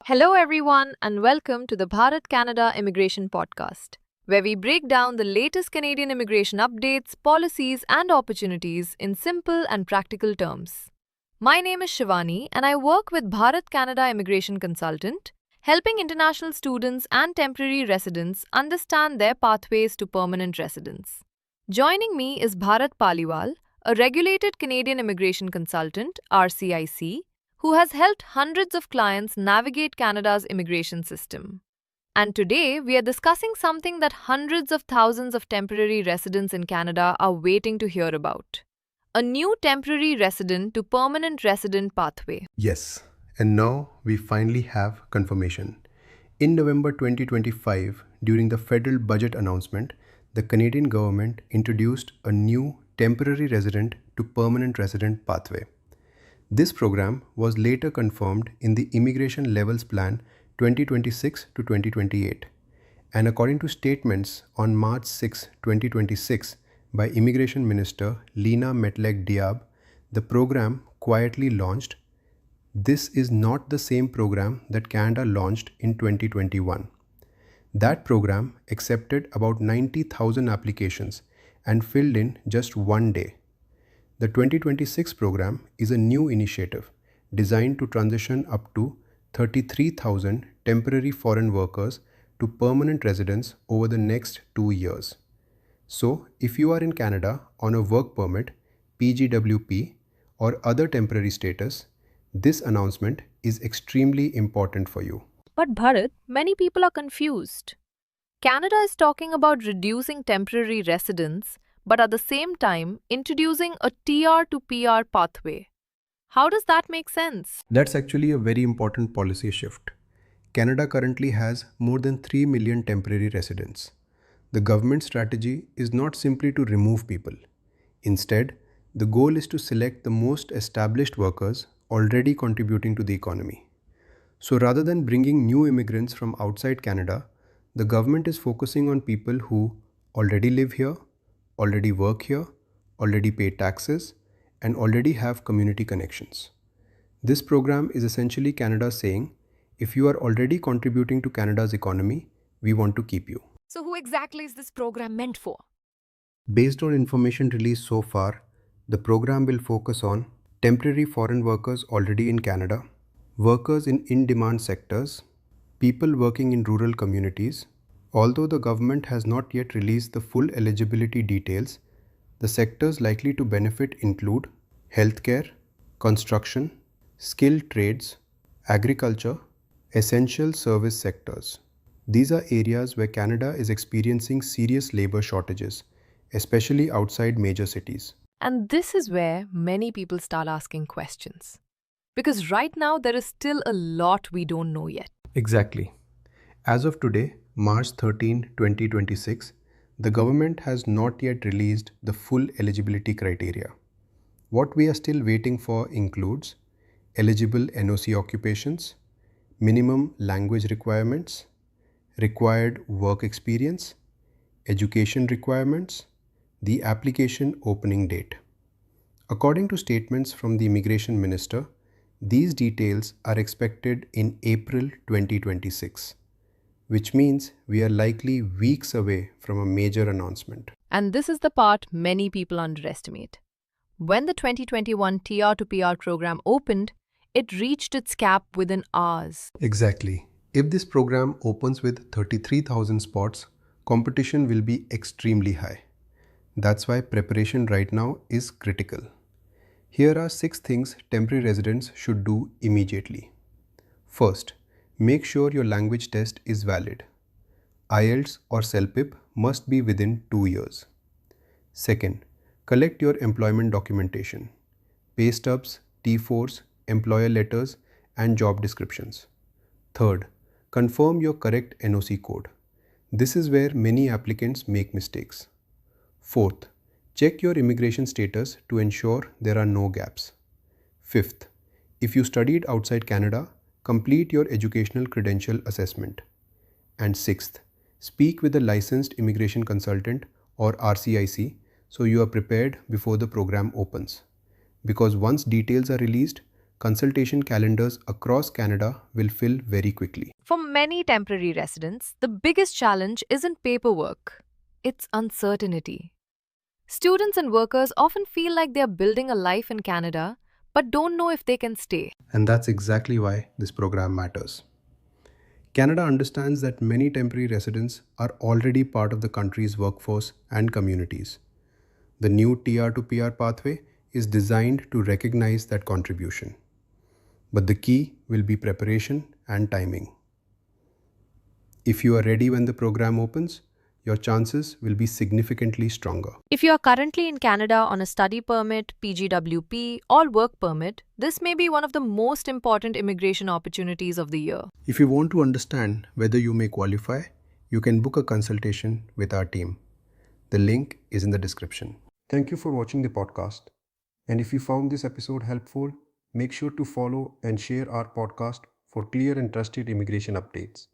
Hello, everyone, and welcome to the Bharat Canada Immigration Podcast, where we break down the latest Canadian immigration updates, policies, and opportunities in simple and practical terms. My name is Shivani, and I work with Bharat Canada Immigration Consultant, helping international students and temporary residents understand their pathways to permanent residence. Joining me is Bharat Paliwal, a regulated Canadian immigration consultant, RCIC, who has helped hundreds of clients navigate Canada's immigration system. And today, we are discussing something that hundreds of thousands of temporary residents in Canada are waiting to hear about: a new temporary resident to permanent resident pathway. Yes, and now we finally have confirmation. In November 2025, during the federal budget announcement, the Canadian government introduced a new temporary resident to permanent resident pathway. This program was later confirmed in the Immigration Levels Plan 2026 to 2028. And according to statements on March 6, 2026 by Immigration Minister Lena Metlege Diab, the program quietly launched. This is not the same program that Canada launched in 2021. That program accepted about 90,000 applications and filled in just one day. The 2026 program is a new initiative designed to transition up to 33,000 temporary foreign workers to permanent residence over the next 2 years. So, if you are in Canada on a work permit, PGWP, or other temporary status, this announcement is extremely important for you. But Bharat, many people are confused. Canada is talking about reducing temporary residence, but at the same time introducing a TR to PR pathway. How does that make sense? That's actually a very important policy shift. Canada currently has more than 3 million temporary residents. The government strategy is not simply to remove people. Instead, the goal is to select the most established workers already contributing to the economy. So rather than bringing new immigrants from outside Canada, the government is focusing on people who already live here, already work here, already pay taxes, and already have community connections. This program is essentially Canada saying, if you are already contributing to Canada's economy, we want to keep you. So, who exactly is this program meant for? Based on information released so far, the program will focus on temporary foreign workers already in Canada, workers in in-demand sectors, people working in rural communities. Although the government has not yet released the full eligibility details, the sectors likely to benefit include healthcare, construction, skilled trades, agriculture, essential service sectors. These are areas where Canada is experiencing serious labor shortages, especially outside major cities. And this is where many people start asking questions. Because right now there is still a lot we don't know yet. Exactly. As of today, March 13, 2026, the government has not yet released the full eligibility criteria. What we are still waiting for includes eligible NOC occupations, minimum language requirements, required work experience, education requirements, the application opening date. According to statements from the Immigration Minister, these details are expected in April 2026. Which means we are likely weeks away from a major announcement. And this is the part many people underestimate. When the 2021 TR to PR program opened, it reached its cap within hours. Exactly. If this program opens with 33,000 spots, competition will be extremely high. That's why preparation right now is critical. Here are 6 things temporary residents should do immediately. First, make sure your language test is valid. IELTS or CELPIP must be within 2 years. Second, collect your employment documentation, pay stubs, T4s, employer letters, and job descriptions. Third, confirm your correct NOC code. This is where many applicants make mistakes. Fourth, check your immigration status to ensure there are no gaps. Fifth, if you studied outside Canada, complete your educational credential assessment. And sixth, speak with a licensed immigration consultant or RCIC so you are prepared before the program opens. Because once details are released, consultation calendars across Canada will fill very quickly. For many temporary residents, the biggest challenge isn't paperwork, it's uncertainty. Students and workers often feel like they are building a life in Canada but don't know if they can stay. And that's exactly why this program matters. Canada understands that many temporary residents are already part of the country's workforce and communities. The new TR to PR pathway is designed to recognize that contribution. But the key will be preparation and timing. If you are ready when the program opens, your chances will be significantly stronger. If you are currently in Canada on a study permit, PGWP, or work permit, this may be one of the most important immigration opportunities of the year. If you want to understand whether you may qualify, you can book a consultation with our team. The link is in the description. Thank you for watching the podcast. And if you found this episode helpful, make sure to follow and share our podcast for clear and trusted immigration updates.